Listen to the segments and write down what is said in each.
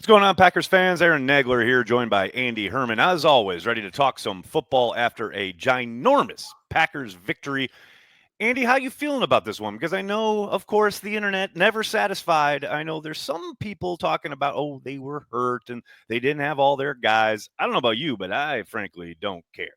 What's going on, Packers fans? Aaron Nagler here, joined by Andy Herman. As always, ready to talk some football after a ginormous Packers victory. Andy, how you feeling about this one? Because I know, of course, the internet never satisfied. I know there's some people talking about, oh, they were hurt and they didn't have all their guys. I don't know about you, but I frankly don't care.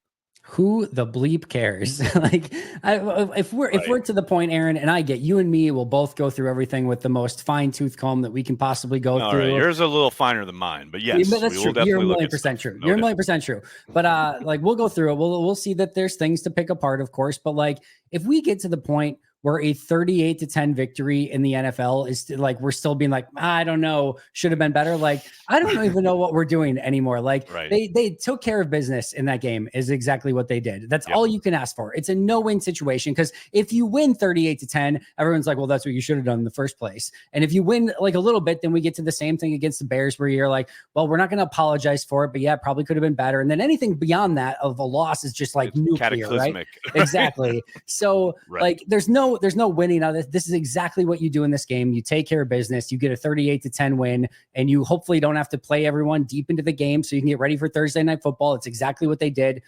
Who the bleep cares? If we're Right. to the point, Aaron, and I get you and me will both go through everything with the most fine tooth comb that we can possibly go All right. through. Yours is a little finer than mine, but Yeah, but yes, we that's will true. You're a definitely look million at percent stuff. true. No You're a doubt. million percent true. But like we'll go through it. We'll see that there's things to pick apart, of course. But like if we get to the point where a 38-10 victory in the NFL is like we're still being like, I don't know, should have been better. Like I don't even know what we're doing anymore. Like Right. they took care of business in that game is exactly what they did. That's Yep. all you can ask for. It's a no-win situation because if you win 38-10, everyone's like, well, that's what you should have done in the first place. And if you win like a little bit, then we get to the same thing against the Bears where you're like, well, we're not going to apologize for it, but yeah, it probably could have been better. And then anything beyond that of a loss is just like It's nuclear, right? cataclysmic. Exactly. So Right. like there's no winning out of this. This is exactly what you do in this game. You take care of business, you get a 38-10 win, and you hopefully don't have to play everyone deep into the game so you can get ready for Thursday Night Football. It's exactly what they did.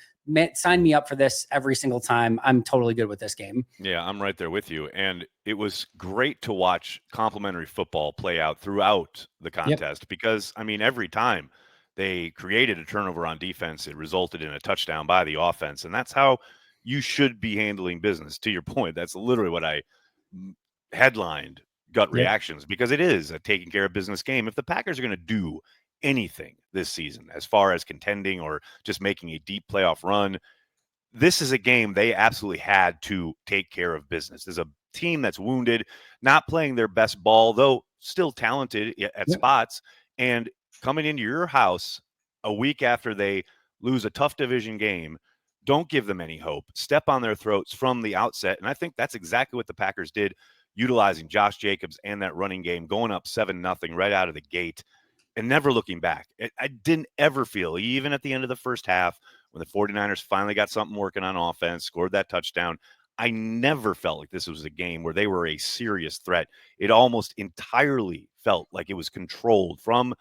Sign me up for this every single time. I'm totally good with this game. Yeah, I'm right there with you. And it was great to watch complimentary football play out throughout the contest because, I mean, every time they created a turnover on defense, it resulted in a touchdown by the offense. And that's how you should be handling business. To your point, that's literally what I headlined gut reactions because it is a taking care of business game. If the Packers are going to do anything this season as far as contending or just making a deep playoff run, this is a game they absolutely had to take care of business. There's a team that's wounded, not playing their best ball, though still talented at spots, and coming into your house a week after they lose a tough division game. Don't give them any hope. Step on their throats from the outset. And I think that's exactly what the Packers did, utilizing Josh Jacobs and that running game, going up 7-0 right out of the gate and never looking back. I didn't ever feel, even at the end of the first half, when the 49ers finally got something working on offense, scored that touchdown, I never felt like this was a game where they were a serious threat. It almost entirely felt like it was controlled from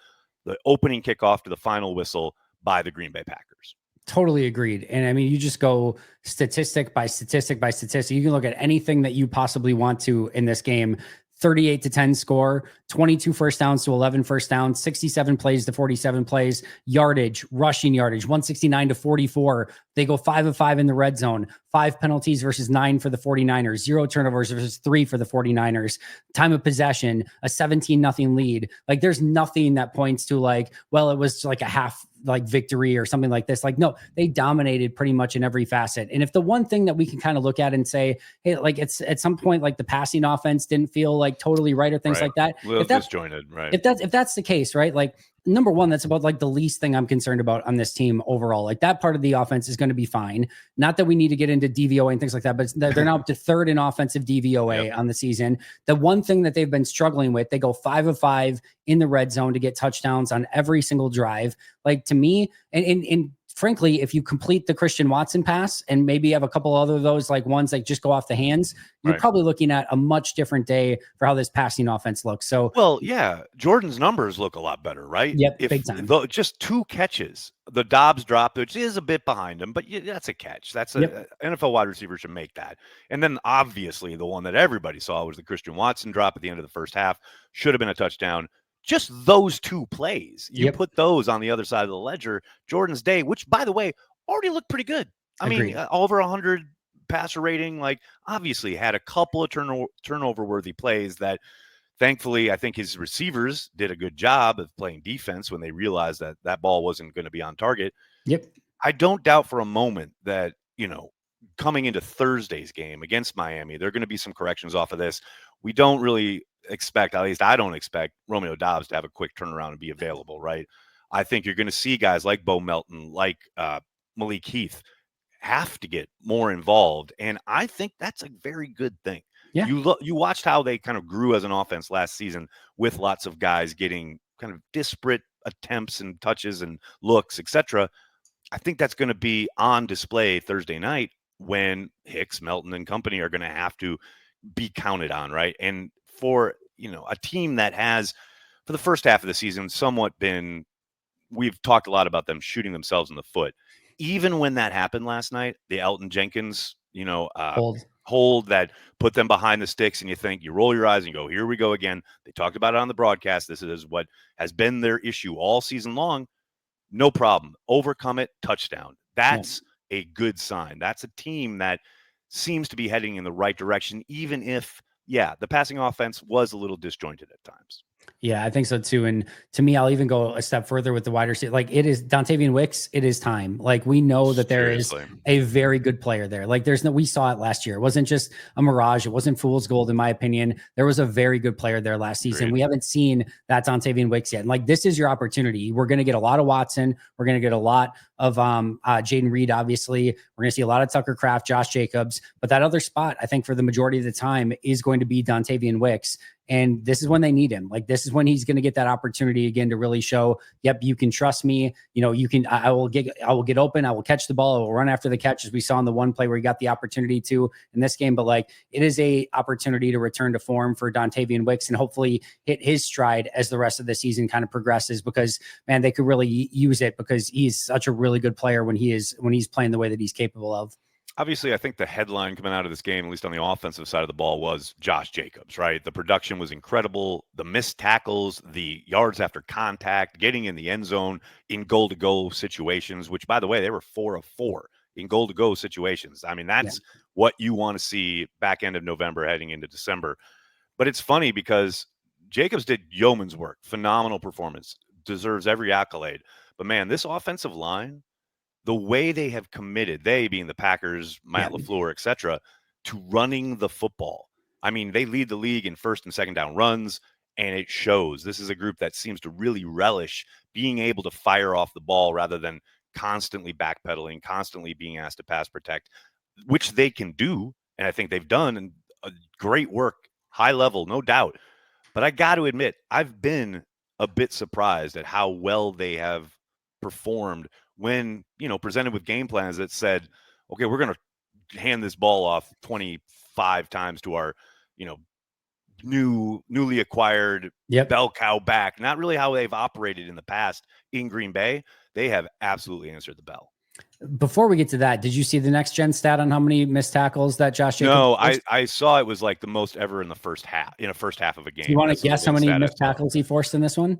the opening kickoff to the final whistle by the Green Bay Packers. Totally agreed. And I mean, you just go statistic by statistic by statistic. You can look at anything that you possibly want to in this game. 38-10 score, 22 first downs to 11 first downs, 67 plays to 47 plays, yardage, rushing yardage, 169 to 44. They go 5 of 5 in the red zone, 5 penalties versus 9 for the 49ers, 0 turnovers versus 3 for the 49ers, time of possession, a 17-0 lead. Like there's nothing that points to like, well, it was like a half like victory or something like this. Like, no, they dominated pretty much in every facet. And if the one thing that we can kind of look at and say, hey, like it's at some point, like the passing offense didn't feel like totally right or things like that. A little disjointed, right? If that's the case, right? Like number one, that's about like the least thing I'm concerned about on this team overall. Like that part of the offense is going to be fine. Not that we need to get into DVOA and things like that, but they're now up to third in offensive DVOA on the season. The one thing that they've been struggling with, they go 5 of 5 in the red zone to get touchdowns on every single drive. Like to me, and frankly, if you complete the Christian Watson pass and maybe have a couple other of those like ones that just go off the hands, you're probably looking at a much different day for how this passing offense looks. So, well, yeah, Jordan's numbers look a lot better, right? Yep, big time. Just 2 catches, the Dobbs drop, which is a bit behind him, but that's a catch. That's a NFL wide receiver should make that. And then obviously the one that everybody saw was the Christian Watson drop at the end of the first half. Should have been a touchdown. Just those 2 plays, you put those on the other side of the ledger. Jordan's day, which by the way, already looked pretty good. I mean, over 100 passer rating, like obviously had a couple of turnover worthy plays that thankfully I think his receivers did a good job of playing defense when they realized that that ball wasn't going to be on target. I don't doubt for a moment that, coming into Thursday's game against Miami, there are going to be some corrections off of this. We don't really expect, at least I don't expect, Romeo Dobbs to have a quick turnaround and be available, right? I think you're going to see guys like Bo Melton, like Malik Heath, have to get more involved, and I think that's a very good thing. You watched how they kind of grew as an offense last season with lots of guys getting kind of disparate attempts and touches and looks, etc. I think that's going to be on display Thursday night when Hicks, Melton, and company are going to have to be counted on, right? And for a team that has for the first half of the season, somewhat been, we've talked a lot about them shooting themselves in the foot. Even when that happened last night, the Elton Jenkins, hold that put them behind the sticks, and you roll your eyes and go, here we go again. They talked about it on the broadcast. This is what has been their issue all season long. No problem. Overcome it, touchdown. That's a good sign. That's a team that seems to be heading in the right direction, even if, the passing offense was a little disjointed at times. Yeah, I think so too. And to me, I'll even go a step further with the wide receiver. Like, it is Dontavian Wicks. It is time. Like, we know that there is a very good player there. Like, we saw it last year. It wasn't just a mirage. It wasn't fool's gold, in my opinion. There was a very good player there last season. Great. We haven't seen that Dontavian Wicks yet. And like, this is your opportunity. We're going to get a lot of Watson. We're going to get a lot of Jaden Reed. Obviously, we're going to see a lot of Tucker Kraft, Josh Jacobs, but that other spot, I think, for the majority of the time is going to be Dontavian Wicks. And this is when they need him. Like, this is when he's going to get that opportunity again to really show, yep, you can trust me. You can, I will get open. I will catch the ball. I will run after the catch, as we saw in the one play where he got the opportunity to in this game. But like, it is a opportunity to return to form for Dontavian Wicks and hopefully hit his stride as the rest of the season kind of progresses, because man, they could really use it, because he's such a really good player when he's playing the way that he's capable of. Obviously, I think the headline coming out of this game, at least on the offensive side of the ball, was Josh Jacobs, right? The production was incredible. The missed tackles, the yards after contact, getting in the end zone in goal-to-go situations, which, by the way, they were 4 of 4 in goal-to-go situations. I mean, that's what you want to see back end of November heading into December. But it's funny because Jacobs did yeoman's work. Phenomenal performance. Deserves every accolade. But, man, this offensive line, the way they have committed, they being the Packers, Matt LaFleur, et cetera, to running the football. I mean, they lead the league in first and second down runs, and it shows. This is a group that seems to really relish being able to fire off the ball rather than constantly backpedaling, constantly being asked to pass protect, which they can do, and I think they've done, and great work, high level, no doubt. But I got to admit, I've been a bit surprised at how well they have performed when, presented with game plans that said, okay, we're going to hand this ball off 25 times to our, newly acquired bell cow back. Not really how they've operated in the past in Green Bay. They have absolutely answered the bell. Before we get to that, did you see the next gen stat on how many missed tackles that Josh Jacobs? No, I saw it was like the most ever in the first half of a game. Do you want to guess how many missed tackles he forced in this one?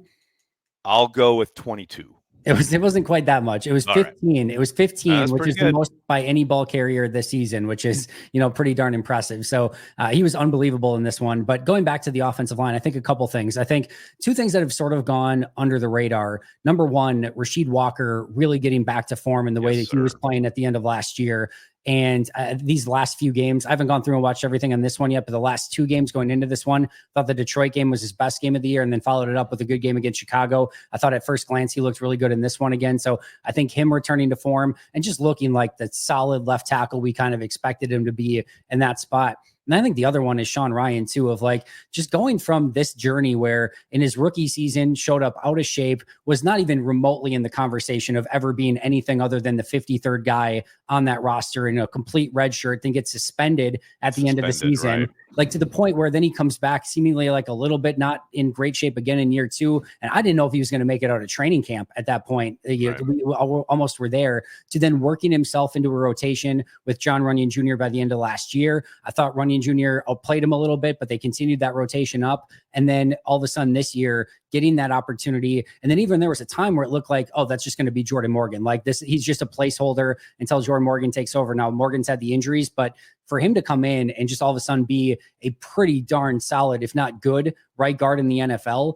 I'll go with 22. It wasn't quite that much. It was 15. Right. It was 15, which is the most by any ball carrier this season, which is, pretty darn impressive. So he was unbelievable in this one. But going back to the offensive line, I think a couple things. I think two things that have sort of gone under the radar. Number one, Rasheed Walker really getting back to form in the way that he was playing at the end of last year. And these last few games, I haven't gone through and watched everything on this one yet, but the last two games going into this one, thought the Detroit game was his best game of the year, and then followed it up with a good game against Chicago. I thought at first glance he looked really good in this one again. So I think him returning to form and just looking like the solid left tackle we kind of expected him to be in that spot. And I think the other one is Sean Ryan too, of like just going from this journey where in his rookie season showed up out of shape, was not even remotely in the conversation of ever being anything other than the 53rd guy on that roster in a complete red shirt, then gets suspended at the end of the season, right? Like to the point where then he comes back seemingly like a little bit not in great shape again in year two. And I didn't know if he was going to make it out of training camp at that point. Right. We almost were there, to then working himself into a rotation with John Runyon Jr. by the end of last year. I thought Runyon Jr. outplayed him a little bit, but they continued that rotation up. And then all of a sudden this year, getting that opportunity. And then even there was a time where it looked like, oh, that's just going to be Jordan Morgan. Like this, he's just a placeholder until Jordan Morgan takes over. Now Morgan's had the injuries, but for him to come in and just all of a sudden be a pretty darn solid, if not good, right guard in the NFL,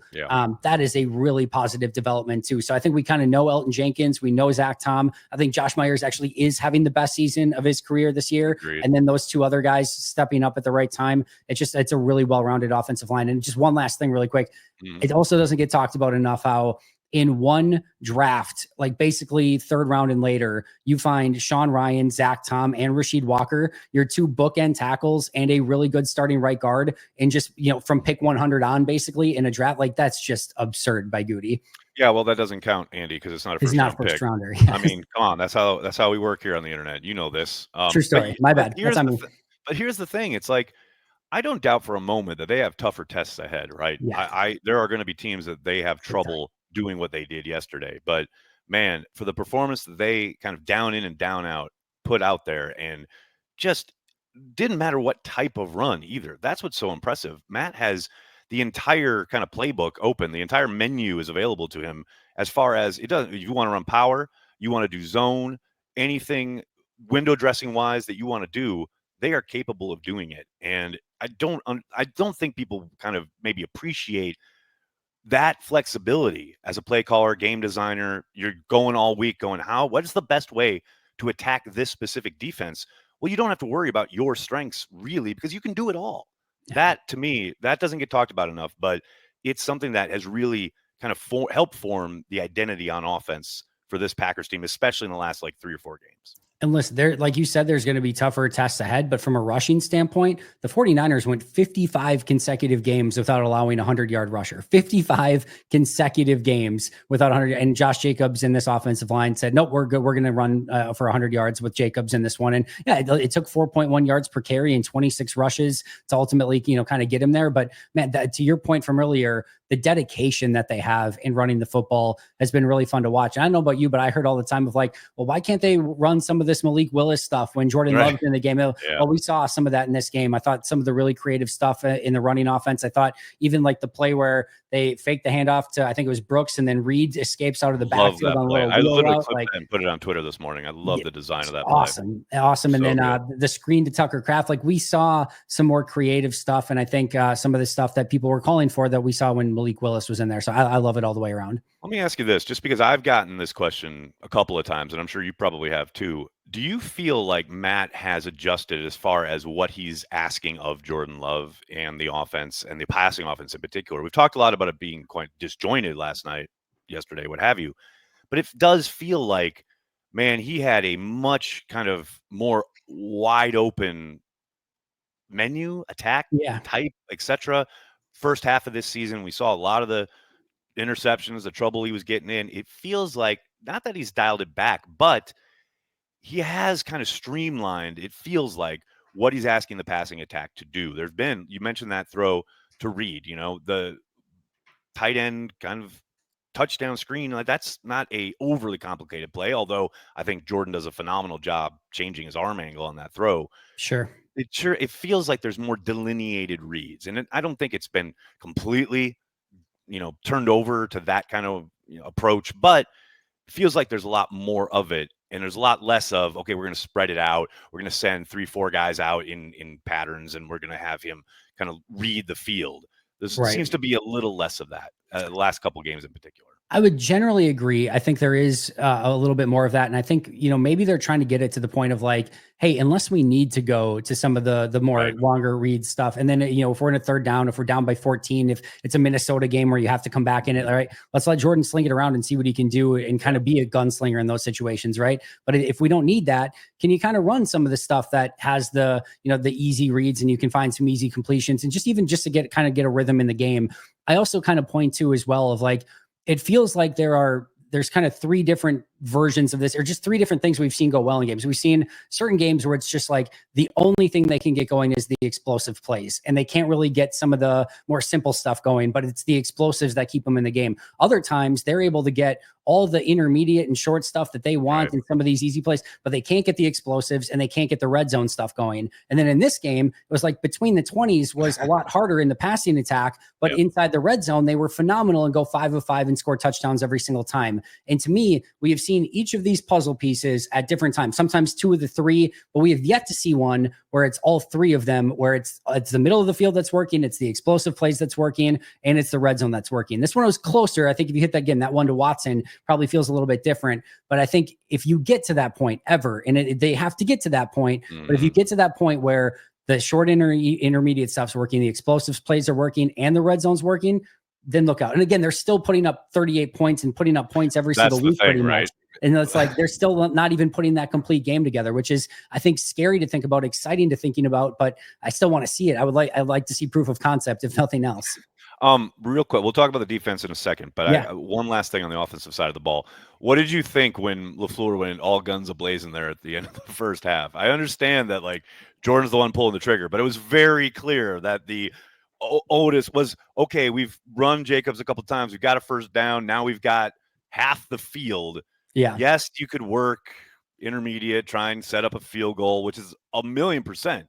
that is a really positive development too. So I think we kind of know Elton Jenkins. We know Zach Tom. I think Josh Myers actually is having the best season of his career this year. Agreed. And then those two other guys stepping up at the right time. It's a really well-rounded offensive line. And just one last thing really quick. It also doesn't get talked about enough how in one draft, like basically third round and later, you find Sean Ryan, Zach Tom, and Rasheed Walker, your two bookend tackles and a really good starting right guard. And just, from pick 100 on basically in a draft, like that's just absurd by Goody. Yeah, well, that doesn't count, Andy, because it's not a first pick. Rounder. Yes. I mean, come on, that's how we work here on the internet. You know this. True story. My bad. But here's the thing. It's like, I don't doubt for a moment that they have tougher tests ahead, right? Yeah, There are going to be teams that they have big time. trouble doing what they did yesterday. But man, for the performance that they kind of down in and down out put out there, and just didn't matter what type of run either. That's what's so impressive. Matt has the entire kind of playbook open. The entire menu is available to him as far as it doesn't. If you want to run power, you want to do zone, anything window dressing wise that you want to do, they are capable of doing it. And I don't think people kind of maybe appreciate that flexibility as a play caller, game designer. You're going all week going, what's the best way to attack this specific defense? Well, you don't have to worry about your strengths really because you can do it all. That to me, that doesn't get talked about enough, but it's something that has really kind of helped form the identity on offense for this Packers team, especially in the last like 3 or 4 games. And listen, there, like you said, there's going to be tougher tests ahead. But from a rushing standpoint, the 49ers went 55 consecutive games without allowing a 100-yard rusher. 55 consecutive games without 100. And Josh Jacobs in this offensive line said, nope, we're good. We're going to run for 100 yards with Jacobs in this one. And yeah, it took 4.1 yards per carry and 26 rushes to ultimately, kind of get him there. But man, to your point from earlier, the dedication that they have in running the football has been really fun to watch. And I don't know about you, but I heard all the time of like, well, why can't they run some of this Malik Willis stuff when Jordan Love's in the game? Well, we saw some of that in this game. I thought some of the really creative stuff in the running offense. I thought even like the play where they faked the handoff to, I think it was Brooks, and then Reed escapes out of the backfield on a little I literally route, clipped it and put it on Twitter this morning. I love the design of that awesome. play. Awesome. And So then the screen to Tucker Kraft, like we saw some more creative stuff. And I think some of the stuff that people were calling for that we saw when Malik Willis was in there. So I love it all the way around. Let me ask you this, just because I've gotten this question a couple of times, and I'm sure you probably have too. Do you feel like Matt has adjusted as far as what he's asking of Jordan Love and the offense and the passing offense in particular? We've talked a lot about it being quite disjointed yesterday, what have you. But it does feel like, man, he had a much kind of more wide open menu, attack type, etc. First half of this season, we saw a lot of the interceptions, the trouble he was getting in. It feels like not that he's dialed it back, but he has kind of streamlined, it feels like, what he's asking the passing attack to do. There's been, you mentioned that throw to Reed, the tight end kind of touchdown screen. Like, that's not a overly complicated play, although I think Jordan does a phenomenal job changing his arm angle on that throw. Sure. It feels like there's more delineated reads, and I don't think it's been completely turned over to that kind of approach, but it feels like there's a lot more of it, and there's a lot less of, okay, we're going to spread it out, we're going to send 3-4 guys out in patterns, and we're going to have him kind of read the field. There seems to be a little less of that the last couple of games in particular. I would generally agree. I think there is a little bit more of that. And I think, maybe they're trying to get it to the point of like, hey, unless we need to go to some of the more longer read stuff. And then, if we're in a third down, if we're down by 14, if it's a Minnesota game where you have to come back in it, all right, let's let Jordan sling it around and see what he can do and kind of be a gunslinger in those situations. Right. But if we don't need that, can you kind of run some of the stuff that has the easy reads, and you can find some easy completions, and just to get a rhythm in the game. I also kind of point to as well of like, it feels like there's kind of 3 different versions of this, or just 3 different things we've seen go well in games. We've seen certain games where it's just like the only thing they can get going is the explosive plays, and they can't really get some of the more simple stuff going, but it's the explosives that keep them in the game. Other times they're able to get all the intermediate and short stuff that they want in some of these easy plays, but they can't get the explosives and they can't get the red zone stuff going. And then in this game, it was like between the 20s was a lot harder in the passing attack, but inside the red zone, they were phenomenal and go 5 of 5 and score touchdowns every single time. And to me, we have seen each of these puzzle pieces at different times, sometimes 2 of the 3, but we have yet to see one where it's all 3 of them, where it's the middle of the field that's working, it's the explosive plays that's working, and it's the red zone that's working. This one was closer. I think if you hit that one to Watson, probably feels a little bit different. But I think if you get to that point ever, and they have to get to that point, but if you get to that point where the short intermediate stuff's working, the explosives plays are working, and the red zone's working, then look out. And again, they're still putting up 38 points and putting up points every single week, pretty much. And it's like they're still not even putting that complete game together, which is, I think, scary to think about, exciting to thinking about, but I still want to see it. I'd like to see proof of concept, if nothing else. Real quick, we'll talk about the defense in a second, but one last thing on the offensive side of the ball. What did you think when LaFleur went all guns a-blazing there at the end of the first half? I understand that, like, Jordan's the one pulling the trigger. But it was very clear that the Otis was, okay, we've run Jacobs a couple times. We've got a first down. Now we've got half the field. Yeah. Yes, you could work intermediate, try and set up a field goal, which is 1,000,000%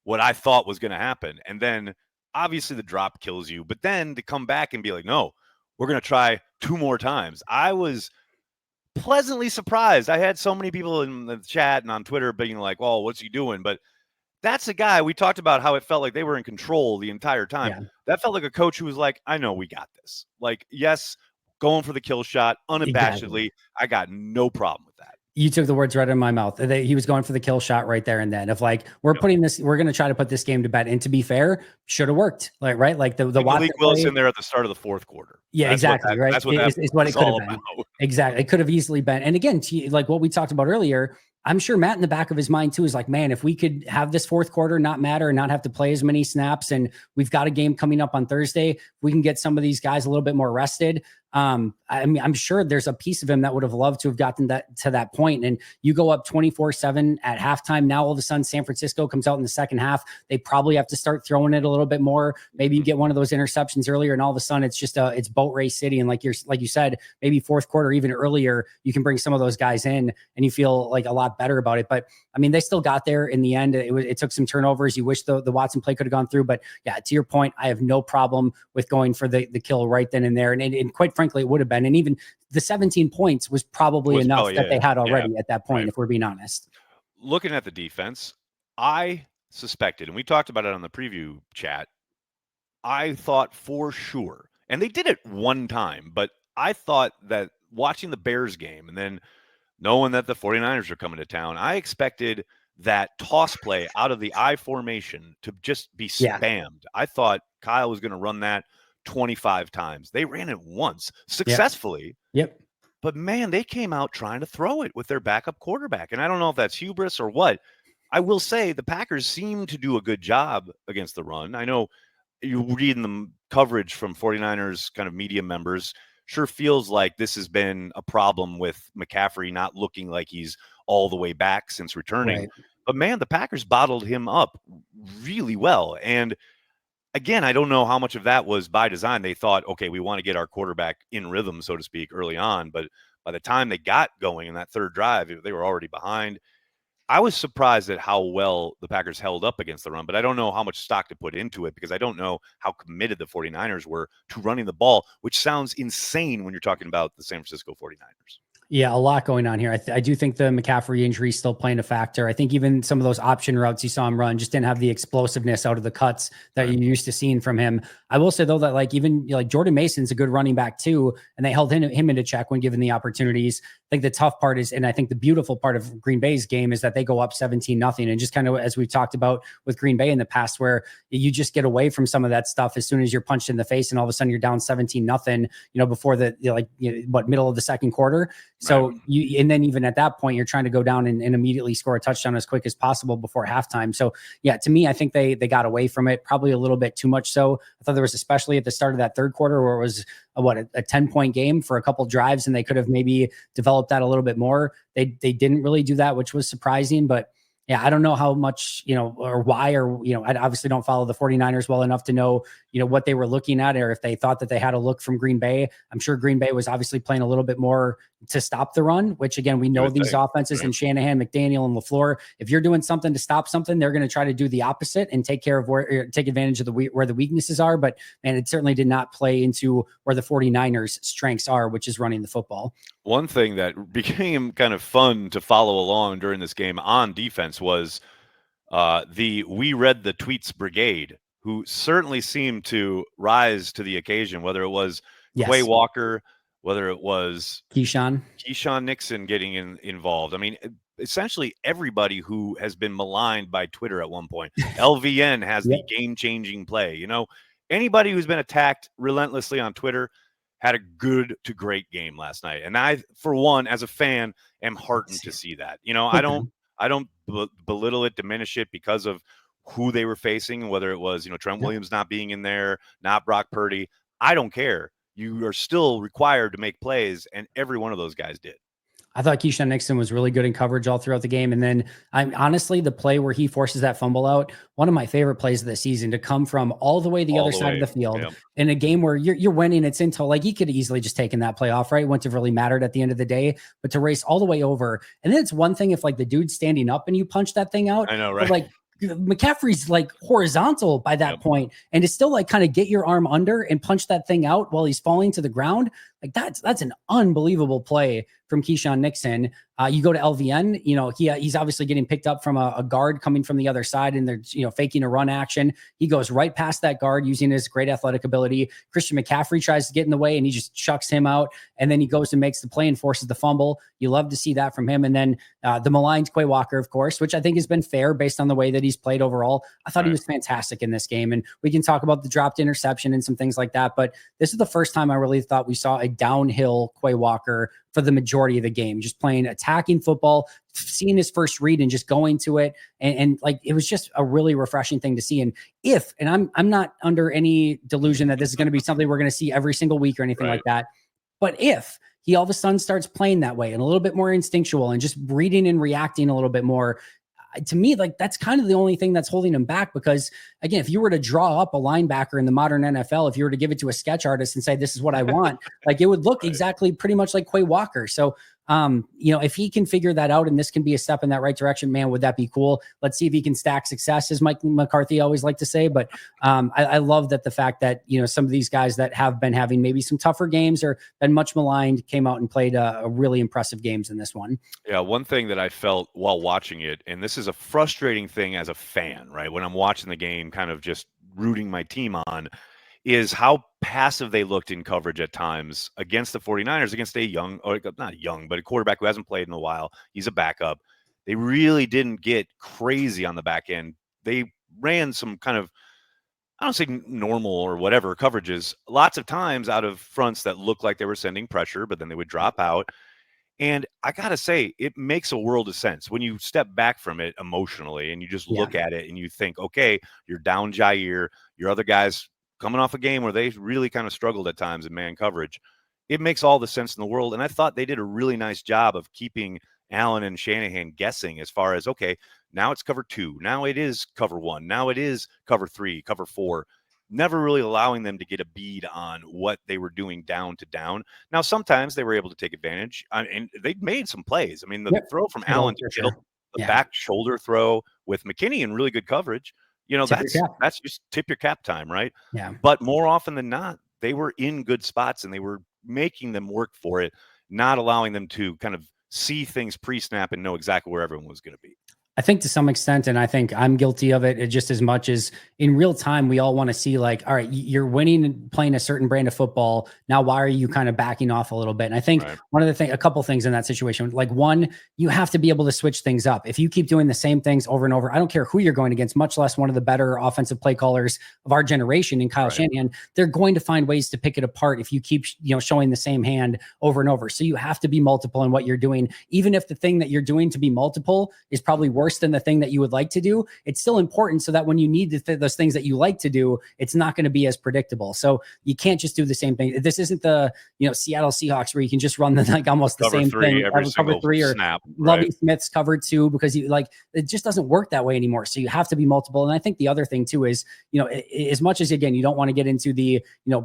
what I thought was going to happen. And then obviously the drop kills you. But then to come back and be like, no, we're going to try 2 more times. I was pleasantly surprised. I had so many people in the chat and on Twitter being like, "Oh, what's he doing?" But that's a guy we talked about how it felt like they were in control the entire time. Yeah. That felt like a coach who was like, "I know we got this." Like, yes, going for the kill shot unabashedly. Exactly. I got no problem with that. You took the words right out of my mouth. He was going for the kill shot right there and then. Of like, we're going to try to put this game to bed. And to be fair, should have worked. Like, right? Like the Malik Willis in there at the start of the fourth quarter. Yeah, that's exactly. Right. That's what that is what it could have been. About. Exactly. It could have easily been. And again, like what we talked about earlier, I'm sure Matt in the back of his mind too is like, man, if we could have this fourth quarter not matter and not have to play as many snaps, and we've got a game coming up on Thursday, we can get some of these guys a little bit more rested. I mean, I'm sure there's a piece of him that would have loved to have gotten that to that point. And you go up 24-7 at halftime. Now, all of a sudden, San Francisco comes out in the second half. They probably have to start throwing it a little bit more. Maybe you get one of those interceptions earlier, and all of a sudden it's just it's boat race city. And like you said, maybe fourth quarter, even earlier, you can bring some of those guys in and you feel like a lot better about it. But I mean, they still got there in the end. It took some turnovers. You wish the Watson play could have gone through, but yeah, to your point, I have no problem with going for the kill right then and there. And quite frankly, it would have been. And even the 17 points was probably enough that they had already at that point, right, if we're being honest. Looking at the defense, I suspected, and we talked about it on the preview chat, I thought for sure, and they did it one time, but I thought that watching the Bears game and then knowing that the 49ers are coming to town, I expected that toss play out of the I formation to just be spammed. I thought Kyle was going to run that 25 times. They ran it once successfully. Yep. But man, they came out trying to throw it with their backup quarterback. And I don't know if that's hubris or what. I will say the Packers seem to do a good job against the run. I know you reading the coverage from 49ers kind of media members, sure feels like this has been a problem with McCaffrey not looking like he's all the way back since returning. Right. But man, the Packers bottled him up really well. And again, I don't know how much of that was by design. They thought, okay, we want to get our quarterback in rhythm, so to speak, early on. But by the time they got going in that third drive, they were already behind. I was surprised at how well the Packers held up against the run, but I don't know how much stock to put into it because I don't know how committed the 49ers were to running the ball, which sounds insane when you're talking about the San Francisco 49ers. Yeah, a lot going on here. I do think the McCaffrey injury is still playing a factor. I think even some of those option routes you saw him run just didn't have the explosiveness out of the cuts that you're used to seeing from him. I will say, though, that like even like Jordan Mason's a good running back, too, and they held him into check when given the opportunities. I think the tough part is, and I think the beautiful part of Green Bay's game is that they go up 17-0. And just kind of as we've talked about with Green Bay in the past, where you just get away from some of that stuff as soon as you're punched in the face and all of a sudden you're down 17-0, before the middle of the second quarter. So and then even at that point, you're trying to go down and immediately score a touchdown as quick as possible before halftime. So yeah, to me, I think they got away from it probably a little bit too much. So I thought there was, especially at the start of that third quarter, where it was a 10-point game for a couple drives, and they could have maybe developed that a little bit more. They didn't really do that, which was surprising, but yeah, I don't know how much, or why, or, I obviously don't follow the 49ers well enough to know, what they were looking at, or if they thought that they had a look from Green Bay. I'm sure Green Bay was obviously playing a little bit more to stop the run, which again, we know these offenses and Shanahan, McDaniel, and LaFleur, if you're doing something to stop something, they're going to try to do the opposite and take advantage of where the weaknesses are. But man, it certainly did not play into where the 49ers strengths are, which is running the football. One thing that became kind of fun to follow along during this game on defense was we read the tweets brigade, who certainly seemed to rise to the occasion, whether it was Quay Walker, whether it was Keyshawn Nixon getting involved. I mean, essentially everybody who has been maligned by Twitter at one point. LVN has the game-changing play. Anybody who's been attacked relentlessly on Twitter had a good to great game last night. And I, for one, as a fan, am heartened to see that. I don't belittle it, diminish it because of who they were facing, whether it was, Trent Williams not being in there, not Brock Purdy. I don't care. You are still required to make plays, and every one of those guys did. I thought Keyshawn Nixon was really good in coverage all throughout the game. And then I'm honestly, the play where he forces that fumble out, one of my favorite plays of the season, to come from all the way the All other the side of way. the field Yep. in a game where you're winning. It's until, like, he could have easily just taken that play off, right? Wouldn't have really mattered at the end of the day, but to race all the way over. And then it's one thing if, like, the dude's standing up and you punch that thing out, I know, but right? like, McCaffrey's like horizontal by that Yep. point, and to still like kind of get your arm under and punch that thing out while he's falling to the ground. Like that's an unbelievable play from Keyshawn Nixon. You go to LVN, he's obviously getting picked up from a guard coming from the other side, and they're faking a run action. He goes right past that guard using his great athletic ability. Christian McCaffrey tries to get in the way, and he just chucks him out. And then he goes and makes the play and forces the fumble. You love to see that from him. And then the maligned Quay Walker, of course, which I think has been fair based on the way that he's played overall. I thought he was fantastic in this game, and we can talk about the dropped interception and some things like that. But this is the first time I really thought we saw a downhill Quay Walker for the majority of the game, just playing attacking football, seeing his first read and just going to it. And like, it was just a really refreshing thing to see. And I'm not under any delusion that this is going to be something we're going to see every single week or anything like that. But if he all of a sudden starts playing that way and a little bit more instinctual and just reading and reacting a little bit more, to me, like, that's kind of the only thing that's holding him back. Because again, if you were to draw up a linebacker in the modern NFL, if you were to give it to a sketch artist and say, this is what I want, like, it would look exactly pretty much like Quay Walker. So, if he can figure that out and this can be a step in that right direction, man, would that be cool? Let's see if he can stack success, as Mike McCarthy always liked to say. But I love that the fact that, some of these guys that have been having maybe some tougher games or been much maligned came out and played a really impressive games in this one. Yeah, one thing that I felt while watching it, and this is a frustrating thing as a fan, right? When I'm watching the game, kind of just rooting my team on, is how passive they looked in coverage at times against the 49ers, against a young, or not young, but a quarterback who hasn't played in a while. He's a backup. They really didn't get crazy on the back end. They ran some kind of, I don't say normal or whatever coverages, lots of times out of fronts that looked like they were sending pressure, but then they would drop out. And I gotta say, it makes a world of sense when you step back from it emotionally and you just look at it and you think, okay, you're down Jair, your other guys coming off a game where they really kind of struggled at times in man coverage. It makes all the sense in the world. And I thought they did a really nice job of keeping Allen and Shanahan guessing as far as, okay, now it's cover 2. Now it is cover 1. Now it is cover 3, cover 4. Never really allowing them to get a bead on what they were doing down to down. Now, sometimes they were able to take advantage, and they made some plays. I mean, the throw from Allen to Kittle, the back shoulder throw with McKinney in really good coverage, that's just tip your cap time, right? Yeah. But more often than not, they were in good spots and they were making them work for it, not allowing them to kind of see things pre-snap and know exactly where everyone was going to be. I think to some extent, and I think I'm guilty of it just as much as in real time, we all want to see, like, all right, you're winning and playing a certain brand of football. Now, why are you kind of backing off a little bit? And I think a couple things in that situation, like, one, you have to be able to switch things up. If you keep doing the same things over and over, I don't care who you're going against, much less one of the better offensive play callers of our generation in Kyle Shanahan, they're going to find ways to pick it apart if you keep, showing the same hand over and over. So you have to be multiple in what you're doing. Even if the thing that you're doing to be multiple is probably worse than the thing that you would like to do, it's still important so that when you need those things that you like to do, it's not going to be as predictable. So you can't just do the same thing. This isn't the Seattle Seahawks where you can just run almost the same thing every single cover 3 or snap. Lovie Smith's cover 2, because it just doesn't work that way anymore. So you have to be multiple. And I think the other thing too is, as much as, again, you don't want to get into the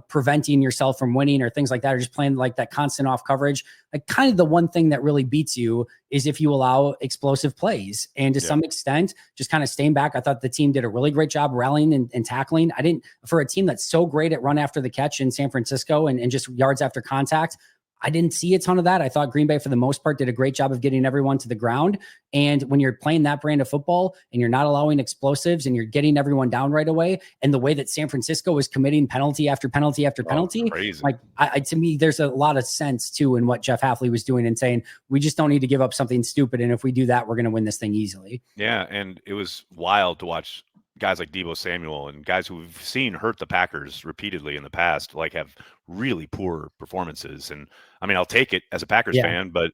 preventing yourself from winning or things like that, or just playing like that constant off coverage. Like, kind of the one thing that really beats you is if you allow explosive plays. And to some extent, just kind of staying back. I thought the team did a really great job rallying and tackling. For a team that's so great at run after the catch in San Francisco and just yards after contact, I didn't see a ton of that. I thought Green Bay, for the most part, did a great job of getting everyone to the ground. And when you're playing that brand of football and you're not allowing explosives and you're getting everyone down right away, and the way that San Francisco was committing penalty after penalty after penalty, like, to me, there's a lot of sense too in what Jeff Hafley was doing and saying, we just don't need to give up something stupid. And if we do that, we're going to win this thing easily. Yeah. And it was wild to watch guys like Deebo Samuel and guys who we've seen hurt the Packers repeatedly in the past, like, have really poor performances. And I mean, I'll take it as a Packers fan, but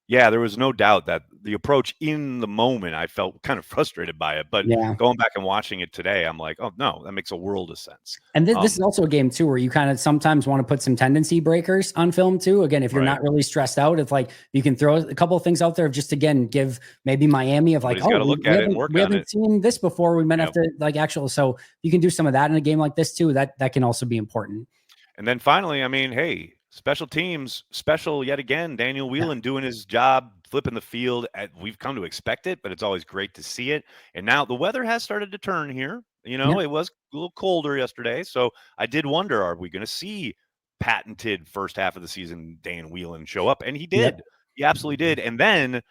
Yeah, there was no doubt that the approach in the moment, I felt kind of frustrated by it, but Yeah. going back and watching it today, I'm like, "Oh, no, that makes a world of sense." And this is also a game too where you kind of sometimes want to put some tendency breakers on film too. Again, if you're Right. not really stressed out, if like you can throw a couple of things out there of just again give maybe Miami of like, Somebody's oh, gotta look at it and work we on haven't it. seen this before. We might have Yep. to like actual. So you can do some of that in a game like this too. That can also be important. And then finally, I mean, hey, special teams, special yet again. Daniel Yeah. Whelan doing his job, flipping the field. We've come to expect it, but it's always great to see it. And now the weather has started to turn here. Yeah. It was a little colder yesterday. So I did wonder, are we going to see patented first half of the season Dan Whelan show up? And he Yep. did. He absolutely did. And then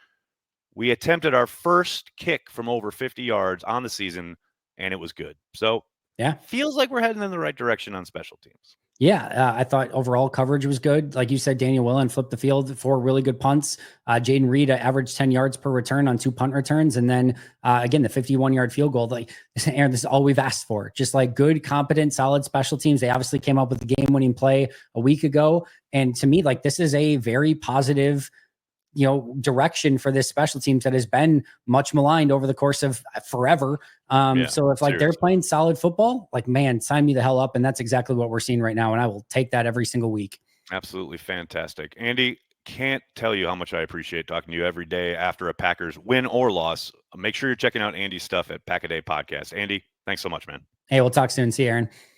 we attempted our first kick from over 50 yards on the season, and it was good. So Yeah. feels like we're heading in the right direction on special teams. Yeah, I thought overall coverage was good. Like you said, Daniel Whelan flipped the field for really good punts. Jaden Reed averaged 10 yards per return on 2 punt returns. And then again, the 51-yard field goal. Like, Aaron, this is all we've asked for. Just like good, competent, solid special teams. They obviously came up with the game-winning play a week ago. And to me, like this is a very positive direction for this special teams that has been much maligned over the course of forever. Yeah, So if like they're seriously. playing solid football, like man, sign me the hell up. And that's exactly what we're seeing right now. And I will take that every single week. Absolutely fantastic. Andy, can't tell you how much I appreciate talking to you every day after a Packers win or loss. Make sure you're checking out Andy's stuff at Pack a Day Podcast. Andy, thanks so much, man. Hey, we'll talk soon. See you, Aaron.